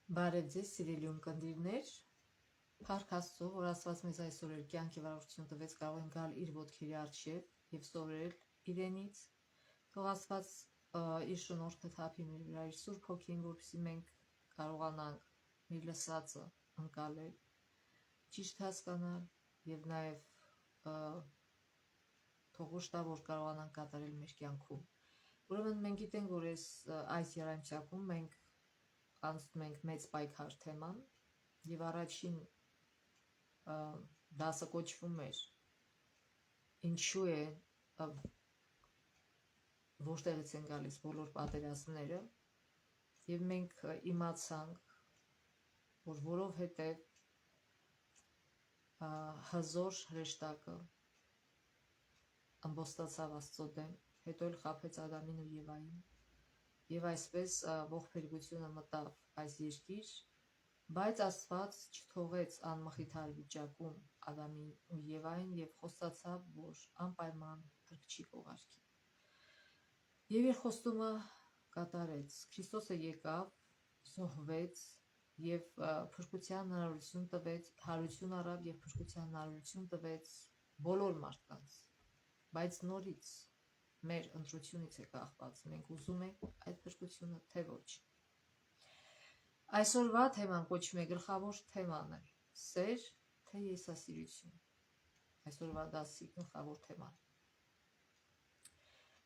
Բարև ձեզ, սիրելի ունկնդիրներ, Փառք Աստծո, որ Աստված մեզ այսօր էլ կյանքի վարորդություն տվեց, կարող ենք գալ իր ոտքերի առջև եւ սովորել իրենից։ Թող Աստված իր շնորհքը թափի մեր վրա, իր Սուրբ Հոգին, որպեսզի մենք կարողանանք մեր լսածը ընկալել, ճիշտ հասկանալ եւ նաեւ թող ոչ տա, որ կարողանանք կատարել մեր կյանքում։ Ուրեմն մենք գիտենք, որ այս երամսյակում մենք անցնում ենք մեծ պայքար թեման եւ առաջին դասը կոչվում էր ինչու է որտեղից են գալիս բոլոր պատերազմները եւ մենք իմացանք, որ որովհետեւ հզոր հրեշտակը ամբոստացավ Աստծո դեմ, հետո էլ խաբեց Ադամին ու Եվային եւ այսպես ողբերգությունը մտավ այս երկիր, բայց Աստված չթողեց անմխիթար վիճակում Ադամին ու Եվային եւ խոստացավ, որ անպայման փրկչի կուղարկի։ Եվ իր խոստումը կատարեց։ Քրիստոսը եկավ, զոհվեց եւ փրկության հնարավորություն տվեց, հարություն առավ եւ փրկության հնարավորություն տվեց բոլոր մարդկանց, բայց նորից մեր ընտրությունից է կախված, մենք ուզում ենք այդ փրկությունը, թե ոչ։ Այսօրվա թեման կոչվում է գլխավոր թեման է սեր, թե եսասիրություն։ Այսօրվա դասի գլխավոր թեման։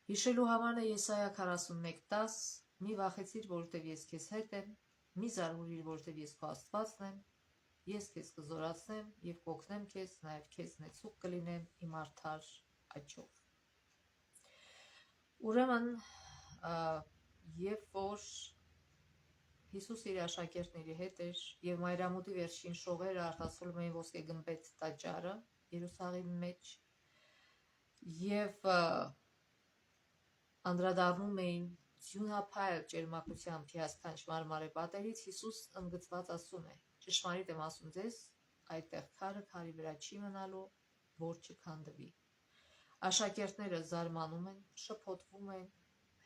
Հիշելու համար է Եսայա 41:10. Մի վախեցիր, որովհետև ես քեզ հետ եմ, մի զարհուրիր, որովհետև ես քո Աստվածն եմ, ես քեզ կզորացնեմ եւ կօգնեմ քեզ, նաեւ քեզ նեցուկ կլինեմ իմ արդար աչքով։ Ուրեմն, երբ որ Հիսուս իր աշակերտների հետ էր եւ մայրամուտի վերջին շողերը արտացոլում էին ոսկե գմբեթ տաճարը Երուսաղեմի մեջ եւ անդրադառնում էին ձյունափայլ ճերմակությամբ հիասքանչ մարմարե պատերից, Հիսուս ընդգծված ասում է. ճշմարիտ եմ ասում ձեզ, այդտեղ քարը քարի վրա չի մնալու, որ չքանդվի։ Աշակերտները զարմանում են, շփոթվում են,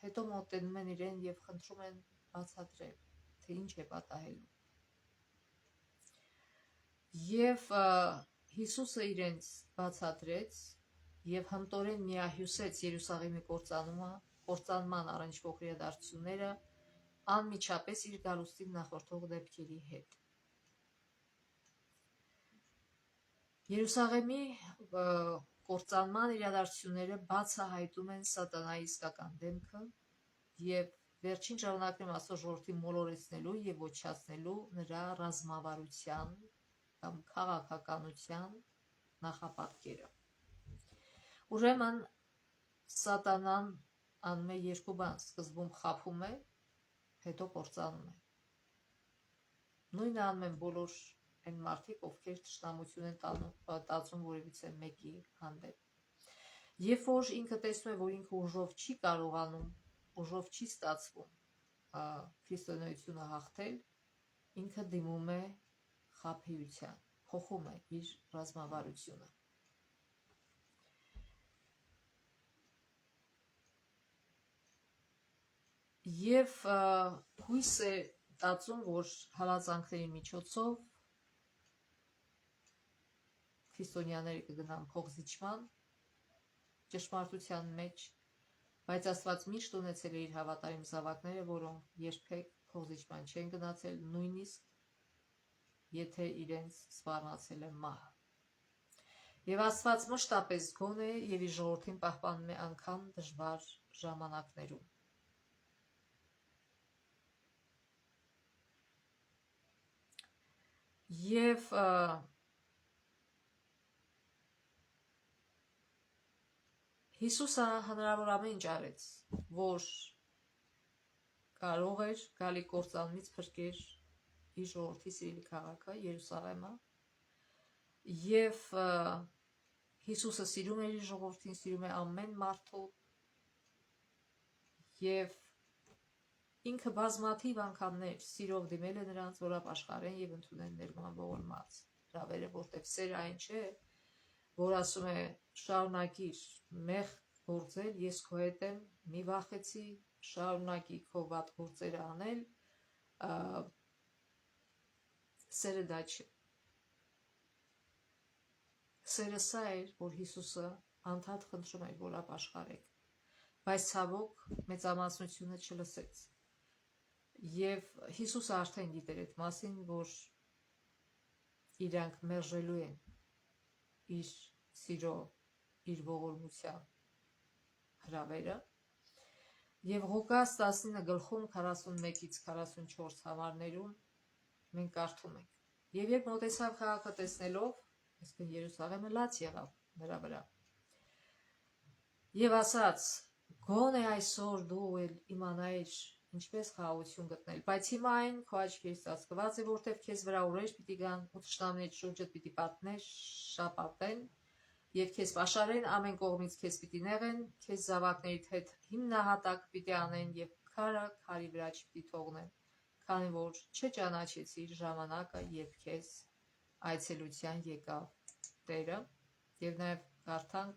հետո մոտենում են իրեն եւ խնդրում են բացատրել, թե ինչ է պատահելու։ Եվ Հիսուսը իրենց բացատրեց եւ հմտորեն միահյուսեց Երուսաղեմի կործանման առնչվող իրադարձությունները անմիջապես իր գալուստին նախորդող դեպքերի հետ։ Երուսաղեմի կործանման իրադարձությունները բացահայտում են սատանայի իսկական դեմքը եւ վերջին ժամանակներում Աստծո ժողովրդի մոլորեցնելու եւ ոչնչացնելու նրա ռազմավարության կամ քաղաքականության նախապատկերը։ Ուրեմն սատանան անում է երկու բան, սկզբում խաբում է, հետո կործանում է։ Նույնը անում են բոլոր այն մարդիկ, ովքեր թշնամություն են տածում որևիցե մեկի հանդեպ։ Երբ որ ինքը տեսնում է, որ ինքը ուժով չի կարողանում, ուժով չի ստացվում քրիստոնեությունը հաղթել, ինքը դիմում է խաբեության, փոխում է իր ռազմավարությունը։ Եվ հույս է տածում, որ հալածանքների միջոցով քրիստոնյաները կգնան փոխզիջման ճշմարտության մեջ, բայց Աստված միշտ ունեցել է իր հավատարիմ զավակները, որոնք երբեք փոխզիջման չեն գնացել, նույնիսկ եթե իրենց սպառնացել է մահը։ Եվ Աստված մշտապես գոն է եւ իր ժողովրդին պահպանում է անգամ դժվար ժամանակներում։ Եվ Հիսուսը հնարավոր ամեն ինչ արեց, որ կարող էր գալի կործանումից փրկել իր ժողովրդի սիրելի քաղաքը Երուսաղեմը, եւ Հիսուսը սիրում է իր ժողովրդին, սիրում է ամեն մարդու, եւ ինքը բազմաթիվ անգամներ սիրով դիմել է նրանց, որ ապաշխարեն եւ ընդունեն ներման ողորմած հրավերը, որտեղ սերը այն չէ, որ ասում է շարունակիր մեղք գործել, ես քո հետ եմ, մի վախեցի, շարունակի քո վատ գործերը անել, սերը դա չէ։ Սերը սա էր, որ Հիսուսը անդադ խնդրում էր, որ ապաշխարեք, բայց ցավոք մեծամասնությունը չլսեց։ Եվ Հիսուսը արդեն գիտեր այդ մասին, որ իրանք մերժելու են իր սիրո, իր ողորմության հրավերը։ Եվ Ղուկաս 19 գլխում 41-ից 44 համարներում մենք կարդում ենք. Եվ երբ մոտեցավ քաղաքը տեսնելով, այսինքն Երուսաղեմը լաց եղավ նրա վրա։ Եվ ասաց. գոնե այսօր դու էլ իմանայիր ինչպես խաղաղություն գտնել, բայց հիմա այն քո աչքերից ծածկված է, որտեղ քեզ վրա օրեր պիտի գան ու թշնամիների շուրջդ պիտի պատներ շապատեն եւ քեզ պաշարեն, ամեն կողմից քեզ պիտի նեղեն, քեզ զավակներիդ հետ հիմնահատակ պիտի անեն եւ քարը քարի վրա չպիտի թողնեն, քանի որ չճանաչեցիր ժամանակը, երբ քեզ այցելության եկավ Տերը։ Եվ նաեւ կարդանք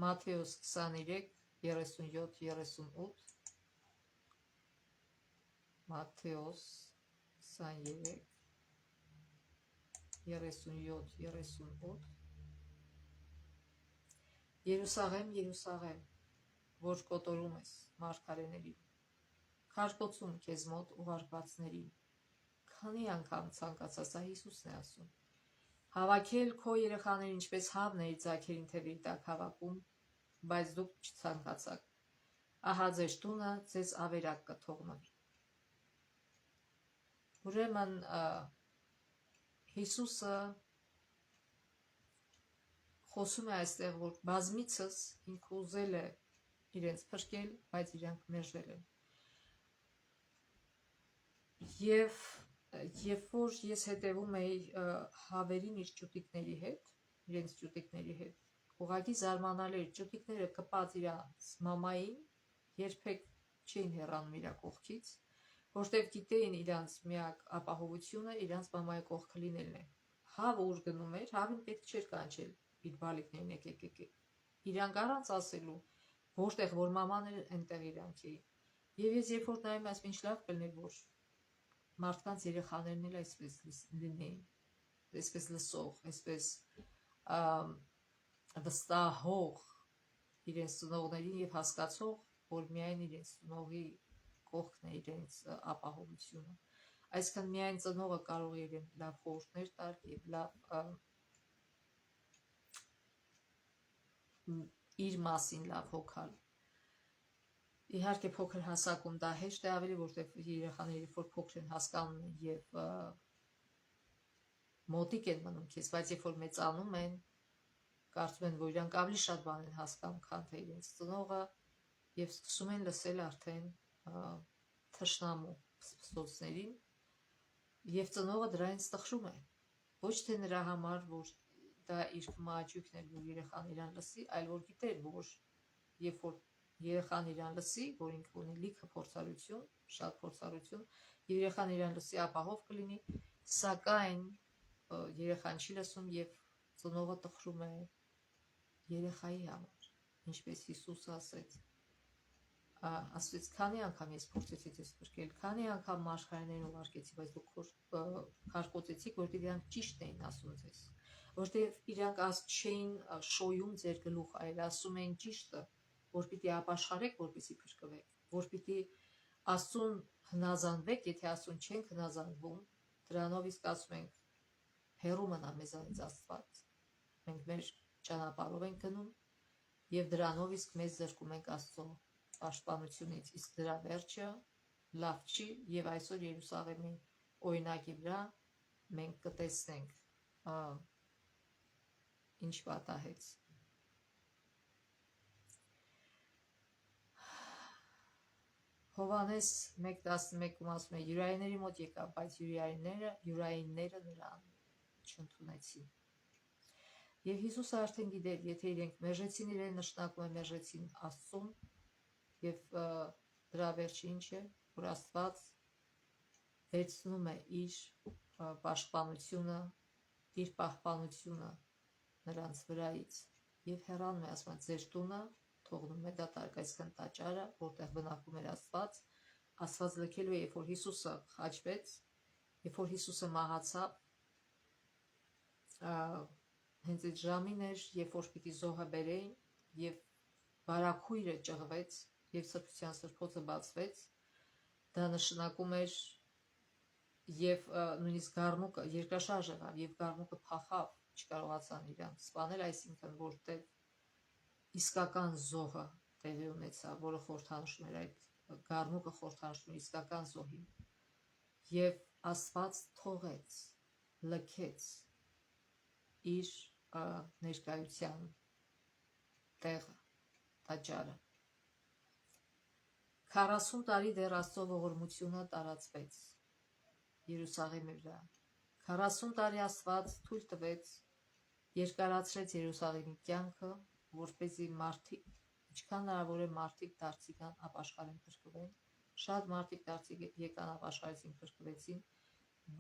Մատթեոս 23:37-38 Մատթեոս 23:37-38 Երուսաղեմ, Երուսաղեմ, որ կոտորում ես մարգարեներին, քարկոծում քեզ մոտ ուղարկվածներին, քանի անգամ ցանկացա, սա Հիսուսն է ասում, հավաքել քո երեխաներին ինչպես հավն էի ձագերին թևերի տակ հավաքում, բայց դուք չցանկացաք, ահա ձեր տունը ձեզ ավերակ կթողնվի։ Ուրեմն Հիսուսը խոսում է այստեղ, որ բազմիցս ինքը ուզել է իրենց փրկել, բայց իրանք մերժել են։ Եվ երբ որ ես հետևում էի հավերին իր ճուտիկների հետ, իրենց ճուտիկների հետ, ուղղակի զարմանալի էր, ճուտիկները կպած իրանց մամային երբեք չէին հեռանում իր կողքից, որտեղ գիտեին իրանց միակ ապահովությունը իրանց մամայի կողքը լինելն է։ Հավը ուր գնում էր, հավին պետք չէր կանչել իր բալիկներին եկեք։ Իրանք առանց ասելու, որտեղ որ մաման էր, այնտեղ իրանք էին։ Եվ ես երբ որ նայում եմ, ինչ լավ կլիներ, որ մարդկանց երեխաներն էլ այսպես լինեին, այսպես լսող, այսպես վստահող իրենց ծնողներին եւ հասկացող, որ միայն իրենց ծնողի կողքն է իրենց ապահովությունը։ Այսինքն միայն ծնողը կարող է իրեն լավ խորհուրդներ տալ եւ լավ իր մասին լավ հոգալ։ Իհարկե փոքր հասակում դա հեշտ է ավելի, որտեղ երեխաները երբ որ փոքր են հասկանում են եւ մոտիկ են մնում քեզ, բայց երբ որ մեծանում են, կարծում են, որ իրանք ավելի շատ բան են հասկանում, քան թե իրենց ծնողը, եւ սկսում են լսել արդեն թշնամու փսփսոցներին, եւ ծնողը դրանից տխրում է։ Ոչ թե նրա համար, որ դա իր կմաճույքն է, որ երեխան իրան լսի, այլ որ գիտեր, որ երբ որ երեխան իրան լսի, որ ինքը ունի լիքը փորձառություն, շատ փորձառություն, եւ երեխան իրան լսի, ապահով կլինի, սակայն երեխան չի լսում եւ ծնողը տխրում է երեխայի համար, ինչպես Հիսուսը ասեց։ Ասեց, քանի անգամ ես փորձեցի ձեզ փրկել, քանի անգամ մարգարեներին ուղարկեցի, բայց դուք քարկոծեցիք, որտեղ իրանք ճիշտ էին ասում ձեզ, որտեղ իրանք չէին շոյում ձեր գլուխ, այլ ասում էին ճիշտը, որ պիտի ապաշխարեք, որպեսզի փրկվեք, որ պիտի Աստծուն հնազանդվեք, եթե Աստծուն չենք հնազանդվում, դրանով իսկ ասում ենք հեռու մնա մեզանից Աստված։ Մենք մեր ճանապարհով ենք գնում եւ դրանով իսկ մեզ զրկում ենք Աստծո պաշտպանությունից, իսկ դրա վերջը լավ չի եւ այսօր Երուսաղեմի օրինակի վրա մենք կտեսնենք ինչ պատահեց։ Հովհաննես 1:11-ում ասում է. յուրայինների մոտ եկավ, բայց յուրայինները նրան չընդունեցին։ Եվ Հիսուսը արդեն գիտեր, եթե իրենք մերժեցին իրեն, նշանակում է մերժեցին Աստծուն, եւ դրա վերջը ինչ է, որ Աստված վերցնում է իր պաշտպանությունը, իր պահպանությունը նրանց վրայից եւ հեռանում է, ասում է, ձեր տունը թողնում է դատարկ, այսքան տաճարը, որտեղ բնակվում էր Աստված լքելու է, երբ որ Հիսուսը խաչվեց, երբ որ Հիսուսը մահացավ, հենց այդ ժամին էր, երբ որ պիտի զոհը բերեին եւ բարակույրը ճղվեց եւ սրբության սրբոցը բացվեց, դա նշանակում էր եւ նույնիսկ գառնուկը երկրաշարժ եղավ եւ գառնուկը փախավ, չկարողացան իրան սպանել, այսինքն որտեղ իսկական զոհը տեղի ունեցավ, որը խորհրդանշում էր այդ գառնուկը խորհրդանշում էր իսկական զոհին եւ Աստված թողեց, լքեց իր ներկայության տեղը, տաճարը 40 տարի դեռ Աստծո ողորմությունը տարածվեց Երուսաղեմի վրա 40 տարի Աստված թույլ տվեց երկարացրեց Երուսաղեմի կյանքը որպեսզի մարդիկ ինչքան հնարավոր է մարդիկ դարձիկան ապաշխարեն փրկվեն շատ մարդիկ դարձիկ եկան ապաշխարեցին փրկվեցին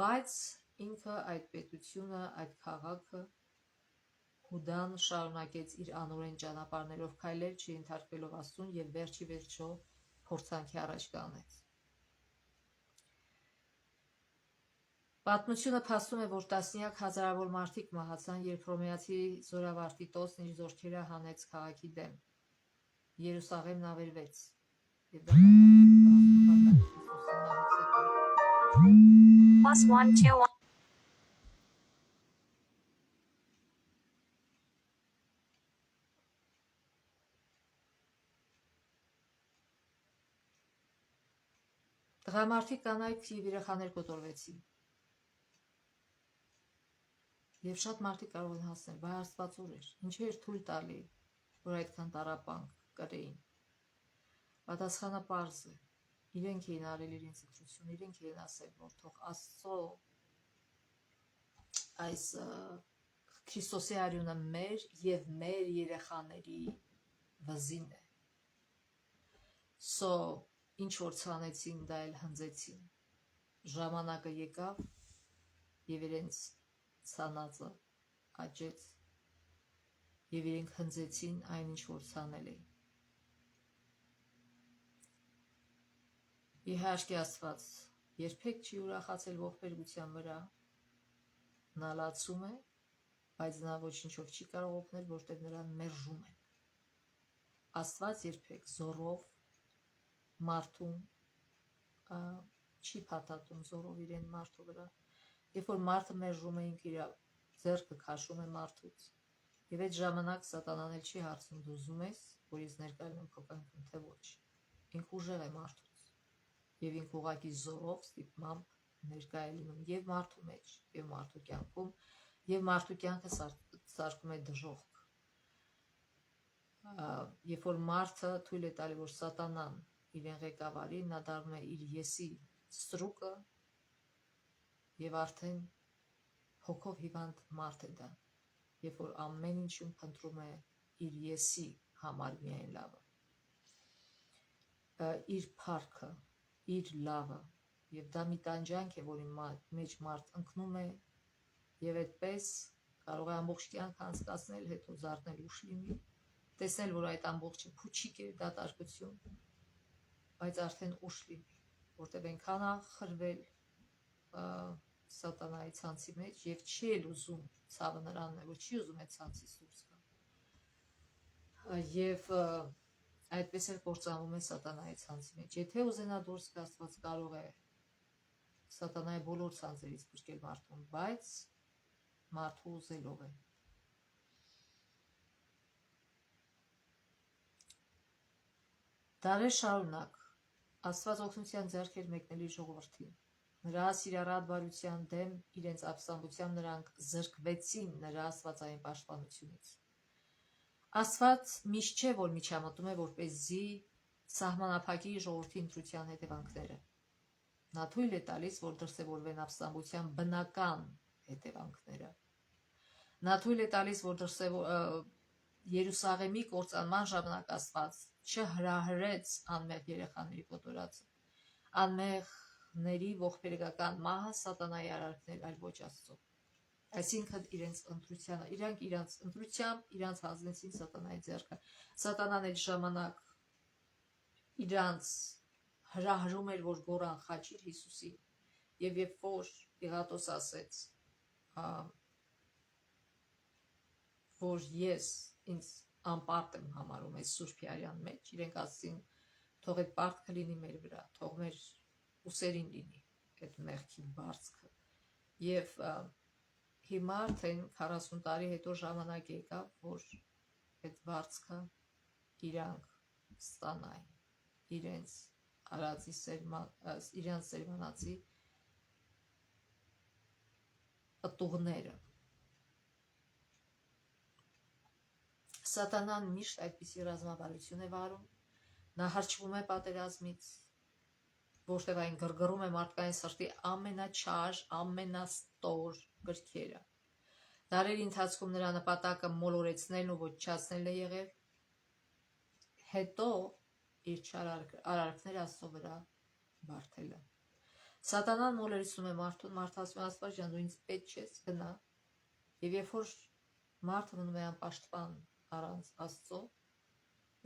բայց ինքը այդ պետությունը այդ քաղաքը Հուդան շարունակեց իր անօրեն ճանապարհներով քայլել չընթարկվելով Աստծուն եւ վերջի վերջո փորձանքի առաջ կանեց Պատմությունը փաստում է, որ տասնյակ հազարավոր մարդիկ մահացան, երբ հռոմեացի զորավարի Տոսն իր զորքերը հանեց քաղաքի դեմ։ Երուսաղեմն ավերվեց։ Եվ դա Տղամարդիկ կանայք եւ երեխաներ կոտորվեցին։ Եվ շատ մարդիկ կարող են հասնել, բայց Աստված ուր էր, ինչի էր թույլ տալի, որ այդքան տառապանք կրեին։ Պատասխանը պարզ է, իրենք էին արել իրենց ընտրությունը, իրենք էին ասել, որ թող Աստծո այս Քրիստոսի արյունը մեր եւ մեր երեխաների վզին է։ So ինչ որ ցանեցին, դա էլ հնձեցին։ Ժամանակը եկավ եւ իրենց ցանածը աճեց եւ իրենք հնձեցին այն ինչ որ ցանել էին Իհարկե Աստված երբեք չի ուրախացել ողբերգության վրա նա լացում է բայց նա ոչինչով չի կարող օգնել որտեղ նրան մերժում են Աստված երբեք զորով մարդուն չի փաթաթում զորով իրեն մարդու վրա Երբ որ մարդը մերժում է ինքը իր ձեռքը քաշում է մարդուց եւ այդ ժամանակ սատանան էլ չի հարցնում դու ուզում ես որ ես ներկայացնեմ քո կյանքում թե ոչ ինքը ուժեղ է մարդուց եւ ինքը ուղակի զորով ստիպմամբ ներկայ է լինում եւ մարդու մեջ եւ մարդու կյանքում եւ մարդու կյանքը սարքում է դժոխք երբ որ մարդը թույլ է տալի որ սատանան իրեն ղեկավարի նա դառնում է իր եսի ստրուկը Եվ արդեն հոգով հիվանդ մարդ է դա, երբ որ ամեն ինչում փնտրում է իր եսի համար միայն լավը, իր փառքը, իր լավը, եւ դա մի տանջանք է, որի մեջ մարդ ընկնում է եւ այդպես կարող է ամբողջ կյանք անցկացնել, հետո զարթնել ուշ լինի, տեսնել, որ այդ ամբողջը փուչիկ է, դատարկություն, բայց արդեն ուշ լինի, որտեղ այնքան է խրվել սատանայի ցանցի մեջ եւ չի էլ ուզում ցավը նրանն է որ չի ուզում այդ ցանցից դուրս գալ եւ այդպես էլ կործանվում է սատանայի ցանցի մեջ եթե ուզենա դուրս գալ Աստված կարող է սատանայի բոլոր ցանցերից փրկել մարդուն բայց մարդու ուզելով է դարեր շարունակ Աստված օգնության ձեռքեր մեկնել իր ժողովրդին Նրա սիրառատ բարության դեմ իրենց ապստամբությամբ նրանք զրկվեցին նրա աստվածային պաշտպանությունից։ Աստված միշտ չէ, որ միջամտում է, որպեսզի սահմանափակի ժողովրդի ընտրության հետևանքները։ Նա թույլ է տալիս, որ դրսևորվեն ապստամբության բնական հետևանքները։ Նա թույլ է տալիս, որ Երուսաղեմի կործանման ժամանակ Աստված չհրահրեց անմեղ երեխաների կոտորածը։ Անմեղ ների ողբերգական մահը սատանայի արարքներ այլ ոչ Աստծո։ Այսինքն իրենց ընտրությանը, իրանք իրանց ընտրությամբ իրանց հանձնեցին սատանայի ձեռքը։ Սատանան այդ ժամանակ իրանց հրահրում էր, որ գորան խաչիր Հիսուսին։ Եվ երբ որ Պիղատոս ասեց, որ ես ինձ անպարտ եմ համարում այս Սուրբ Արյան մեջ, իրենք ասին թող այդ պարտքը լինի մեր վրա, թող մեր ուսերին լինի այդ մեղքի բարձքը։ Եվ հիմա արդեն 40 տարի հետո ժամանակ եկավ, որ այդ բարձքը իրանք ստանային, իրենց արածի իրանց սերմանացի պտուղները։ Սատանան միշտ այդպիսի ռազմավարություն է վարում, նա հրճվում է պատերազմից, որտեղ այն գրգռում է մարդկային սրտի ամենաչար, ամենաստոր գրքերը։ Դարերի ընթացքում նրա նպատակը մոլորեցնելն ու ոչնչացնելն է եղել, հետո իր չար արարքները Աստծո վրա բարդելը։ Սատանան մոլորեցնում է մարդուն, մարդը ասում է Աստված ջան, դու ինձ պետք չես, գնա։ Եվ երբ որ մարդը մնում է անպաշտպան առանց Աստծո,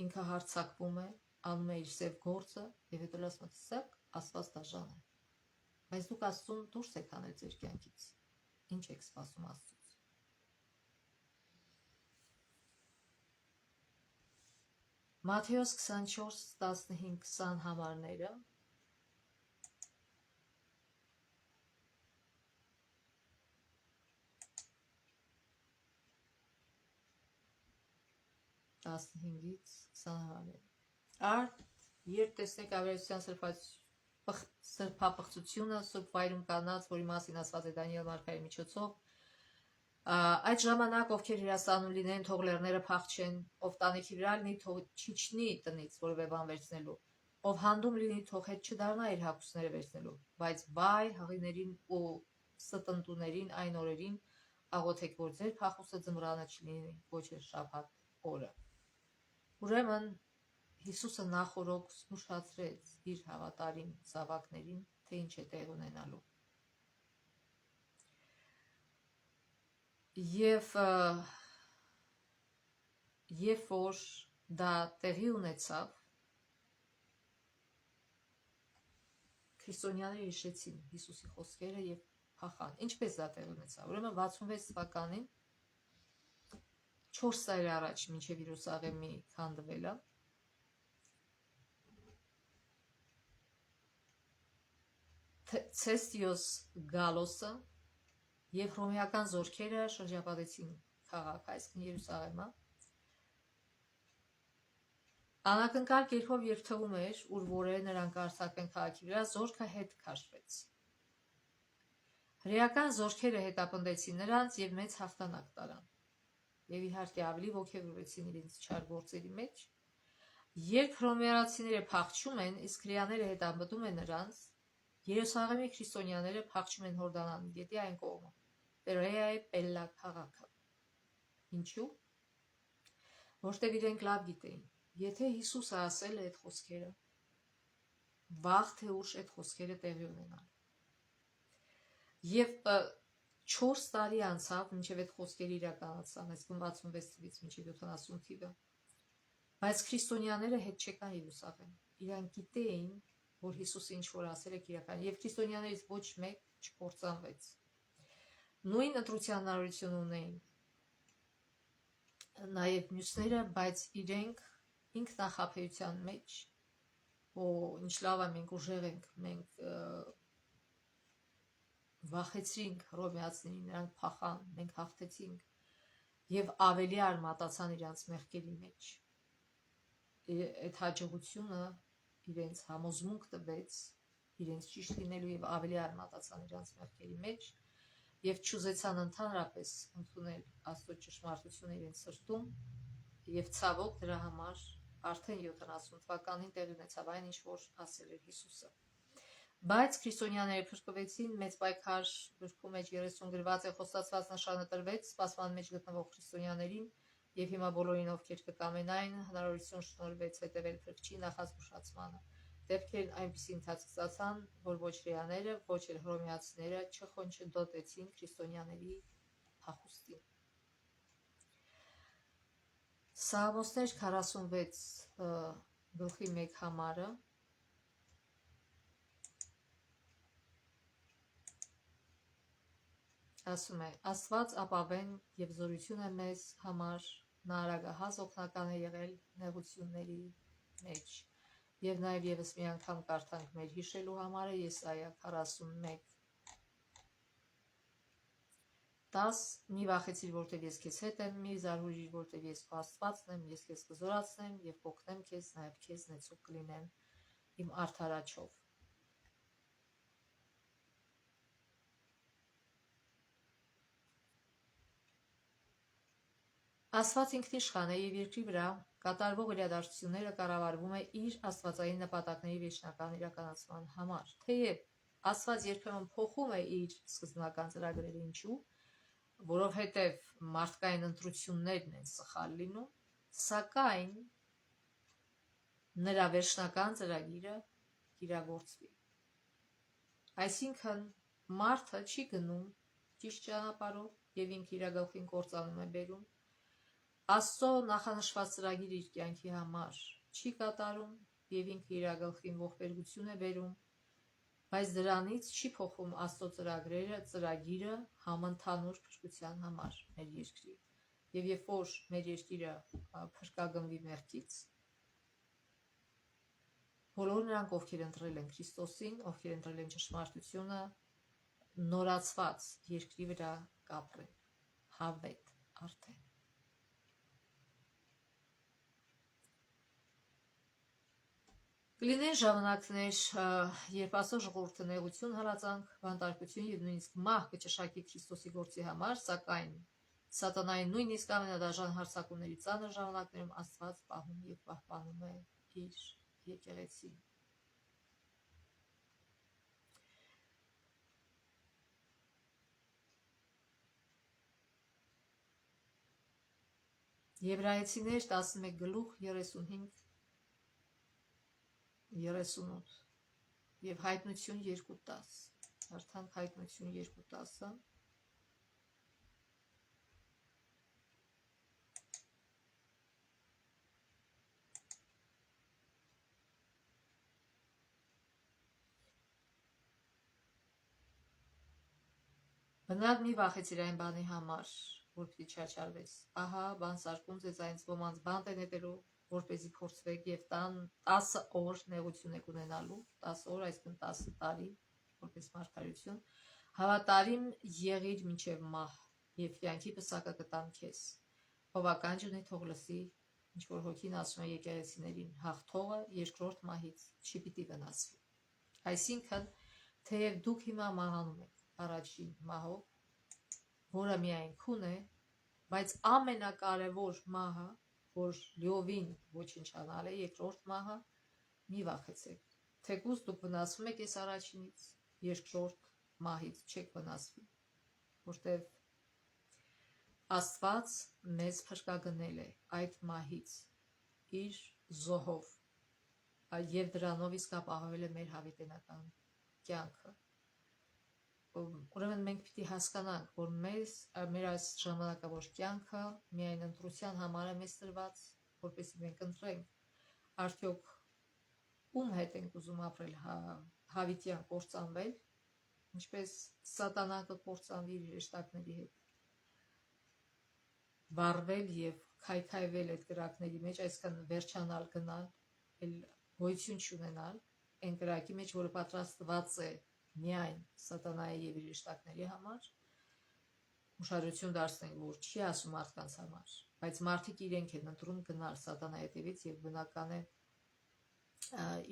ինքը հարձակվում է, անում է իր սև գործը եւ հետո ասում է սակ Աստված դաժան է։ Բայց դուք Աստծուն դուրս եք հանել ձեր կյանքից։ Ինչ եք սպասում Աստծուց։ Մատթեոս 24:15-20 համարները Արդ երբ տեսնեք ավերության սրբապղծությունը Սուրբ վայրում կանած, որի մասին ասված է Դանիել մարգարեի միջոցով, այդ ժամանակ ովքեր հրաստանում լինեն, թող լեռները փախչեն, ով տանիքի վրա լինի, թող չիջնի տնից որևէ բան վերցնելու, ով հանդում լինի, թող հետ չդառնա իր հագուստները վերցնելու, բայց վայ հղիներին ու ստնտուներին այն օրերին աղոթեք, որ ձեր փախուստը ձմռանը չլինի, ոչ էլ շաբաթ օրը։ Ուրեմն Հիսուսը նախորոք զգուշացրեց իր հավատարիմ զավակներին, թե ինչ է տեղ ունենալու։ Երբ որ դա տեղի ունեցավ, քրիստոնյաները հիշեցին Հիսուսի խոսքերը եւ փախան։ Ինչպես դա տեղի ունեցավ։ Ուրեմն 66 թվականին 4 տարի առաջ մինչև Երուսաղեմի քանդվելը Ցեստիոս Գալոսը եւ հռոմեական զորքերը շրջապատեցին քաղաքը, այսինքն Երուսաղեմը։ Անակնկալ կերպով երբ թվում էր, ուր որը նրանք արձակվեն քաղաքի վրա, զորքը հետ քաշվեց։ Հրեական զորքերը հետապնդեցին նրանց եւ մեծ հաղթանակ տարան։ Եվ իհարկե ավելի ոգևորվեցին իրենց չար գործերի մեջ։ Երբ հռոմեացիները փախչում են, իսկ հրեաները հետապնդում են նրանց, Երուսաղեմի քրիստոնյաները փախչում են Հորդանանի գետի այն կողմը, Պերեայի Պելլա քաղաքը։ Ինչու՞։ Որտեղ իրենք լավ գիտեին, եթե Հիսուսը ասել է այդ խոսքերը, վաղ թե ուշ այդ խոսքերը տեղի ունենան։ Եվ 4 տարի անցավ, մինչև այդ խոսքերը իրականացան, այսինքն 66 թվից մինչև 70 թիվը։ Բայց քրիստոնյաները հետ չեկան Երուսաղեմ։ Իրանք գիտեին, որ Հիսուսը ինչ որ ասել է իրական, եւ քրիստոնյաներից ոչ մեկ չկործանվեց։ Նույն ընտրության հնարավորություն ունեին նաեւ մյուսները, բայց իրենք ինքնախաբեության մեջ, ինչ լավ է, մենք ուժեղ ենք, մենք վախեցրինք հռոմեացիներին, նրանք փախան, մենք հաղթեցինք եւ ավելի արմատացան իրանց մեղքերի մեջ։ Այդ հաջողությունը իրենց համոզմունք տվեց իրենց ճիշտ լինելու եւ ավելի արմատացան իրանց մեղքերի մեջ եւ չուզեցան ընդհանրապես ընդունել Աստծո ճշմարտությունը իրենց սրտում եւ ցավոք դրա համար արդեն 70 թվականին տեղի ունեցավ այն, ինչ որ ասել էր Հիսուսը։ Բայց քրիստոնյաները փրկվեցին, մեծ պայքար գրքում մեջ 30 գրված է, խոստացված նշանը տրվեց սպասման մեջ գտնվող քրիստոնյաներին եւ հիմա բոլորին, ովքեր կկամենային, հնարավորություն շնորհվեց հետևել փրկչի նախազգուշացմանը։ Դեպքերն այնպիսի ընթացք ստացան, որ ոչ հրեաները, ոչ էլ հռոմեացիները չխոնչդոտեցին քրիստոնյաների փախուստին։ Սաղմոսներ 46 գլխի 1 համարը Ասում է. Աստված ապավեն եւ զորություն է մեզ համար, նա արագահաս օգնական է եղել նեղությունների մեջ։ Եվ նաեւ եւս մի անգամ կարդանք մեր հիշելու համար է Եսայա 41 10 մի վախեցիր, որտեվ ես քեզ հետ եմ, մի զարհուրիր, որտեվ ես քո Աստվածն եմ, ես քեզ կզորացնեմ եւ կօգնեմ քեզ, նաեւ քեզ նեցուկ կլինեմ իմ արդարաչով։ Աստված ինքնիշխան է եւ երկրի վրա կատարվող իրադարձությունները կառավարվում է իր աստվածային նպատակների վերջնական իրականացման համար։ Թեև Աստված երբեմն փոխում է իր սկզբնական ծրագրերը, ինչու, որովհետև մարդկային ընտրություններն են սխալ լինում, սակայն նրա վերջնական ծրագիրը կիրագործվի։ Այսինքն մարդը չի գնում ճիշտ ճանապարհով եւ ինքը իր գլխին կործանում է բերում, Աստծո նախանշված ծրագիր իր կյանքի համար չի կատարում եւ ինքը իր գլխին ողբերգություն է բերում, բայց դրանից չի փոխում Աստծո ծրագիրը համընդհանուր փրկության համար մեր երկրի։ Եվ երբ որ մեր երկիրը փրկագնվի մեղքից, բոլոր նրանք, ովքեր ընտրել են Քրիստոսին, ովքեր ընտրել են ճշմարտությունը, նորացված երկրի վրա կապրեն, հավետ արդեն։ Կլինեն ժամանակներ, երբ Աստծո ժողովուրդը նեղություն, հալածանք, բանտարկություն եւ նույնիսկ մահ կճշակի Քրիստոսի գործի համար, սակայն Սատանայի նույնիսկ ամենադաժան հարձակումների ծանր ժամանակներում Աստված պահում եւ պահպանում է իր եկեղեցին։ Եբրայեցիներ 11:35-38 եւ Հայտնություն 2:10 արդեն Հայտնություն 2:10-ը Բնավ մի վախեցիր այն բանի համար, որ պիտի չաչարվես։ Ահա, բան սարկում ձեզ այնց ոմանց բանտ է նետելու, որպեսզի փորձվեք եւ 10 օր նեղություն եք ունենալու, 10 օր, այսինքն 10 տարի, որպես մարգարեություն, հավատարիմ եղիր մինչև մահ, եւ կյանքի պսակը կտամ քեզ։ Ով ականջ ունի, թող լսի, ինչ որ հոգին ասում է եկեղեցիներին, հաղթողը երկրորդ մահից չի պիտի վնասվի։ Այսինքն, թեև դուք հիմա մահանում եք առաջին մահով, որը միայն քուն է, բայց ամենակարևոր մահը, որ լիովին ոչնչանալ է, երկրորդ մահը, մի վախեցեք։ Թեկուզ դուք վնասվում եք այս առաջինից, երկրորդ մահից չեք վնասվի, որտև Աստված մեզ փրկագնել է այդ մահից իր զոհով եւ դրանով իսկ ապահովել է մեր հավիտենական կյանքը։ Ուրեմն մենք պիտի հասկանանք, որ մեր այս ժամանակավոր կյանքը միայն ընտրության համար է մեզ տրված, որպեսզի մենք ընտրենք, արդյոք ում հետ ենք ուզում ապրել, հավիտյան կործանվել, ինչպես սատանան կկործանվի իր հրեշտակների հետ, վառվել եւ քայքայվել այդ կրակների մեջ, այսքան վերջանալ գնալ, գոյություն չունենալ, այն կրակի մեջ, որը պատրաստված է միայն սատանայի եւ իր հրեշտակների համար, ուշադրություն դարձնենք, որ չի ասում մարդկանց համար, բայց մարդիկ իրենք են ընտրում գնալ սատանայի հետևից եւ բնական է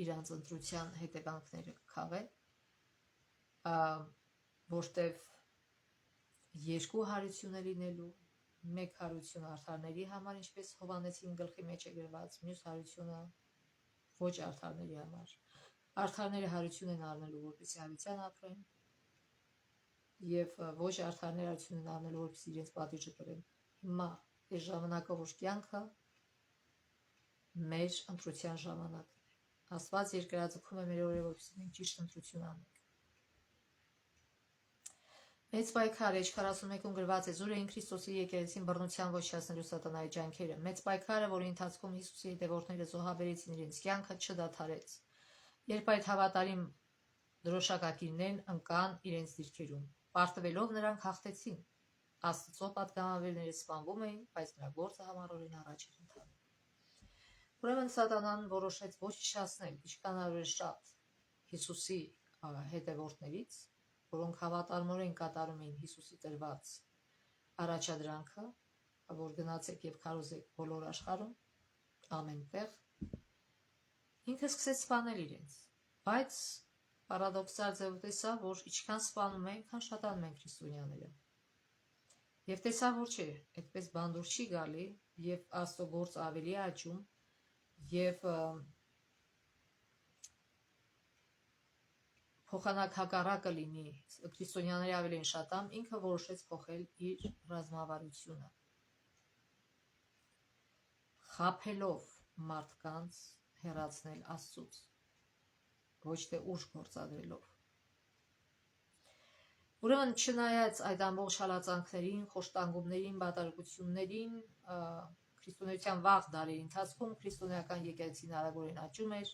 իրանց ընտրության հետևանքները կքավեն, որտեվ երկու հարություն է լինելու, մեկ հարություն արդարների համար, ինչպես Հովհաննեսին գլխի մեջ է գրված, մյուս հարությունը ոչ արդարների համար։ Արդարները հարություն են առնելու, որպեսզի հավիտյան ապրեն, եւ ոչ արդարները հարություն են առնելու, որպեսզի իրենց պատիժը կրեն։ Հիմա այս ժամանակավոր կյանքը մեր ընտրության ժամանակն է։ Աստված երկրաձգում է մեր օրերը, որպեսզի մենք ճիշտ ընտրություն անենք։ Մեծ պայքար Էջ 41-ում գրված է զուրեին Քրիստոսի եկեղեցին բռնության ոչնչացնելու սատանայի ջանքերը։ Մեծ պայքարը, որի ընթացքում Հիսուսի հետևորդները զոհաբերեցին իրենց կյանքը, չդադարեց։ Երբ այդ հավատարիմ դրոշակակիրներն ընկան իրենց դիրքերում։ Պարտվելով նրանք հաղթեցին։ Աստծո պատգամավորները սպանվում էին, բայց նրա գործը համառորեն առաջ էր ընթանում։ Ուրեմն Սատանան որոշեց ոչ իշխացնել ինչքանավոր շատ Հիսուսի հետևորդներից, որոնք հավատարմորեն կատարում էին Հիսուսի տրված առաջադրանքը, որ գնացեք եւ քարոզեք բոլոր աշխարհում, ամենտեղ, ինքը սկսեց սպանել իրենց, բայց պարադոքսալ ձևով տեսավ, որ ինչքան սպանում են, քան շատանում են քրիստոնյաները։ Եվ տեսավ, որ չէ, այդպես բանդուր չի գալի, եւ Աստծո գործը ավելի աճում, եւ փոխանակ հակառակը լինի, քրիստոնյաները ավելի են շատամ, ինքը որոշեց փոխել իր ռազմավարությունը, խաբելով մարդկանց հեռացնել Աստծուց, ոչ թե ուժ գործադրելով։ Ուրեմն չնայած այդ ամբողջ հալածանքներին, խոշտանգումներին, բատարկություններին, քրիստոնեության վաղ դարերի ընթացքում քրիստոնեական եկեղեցին արագորեն աճում էր,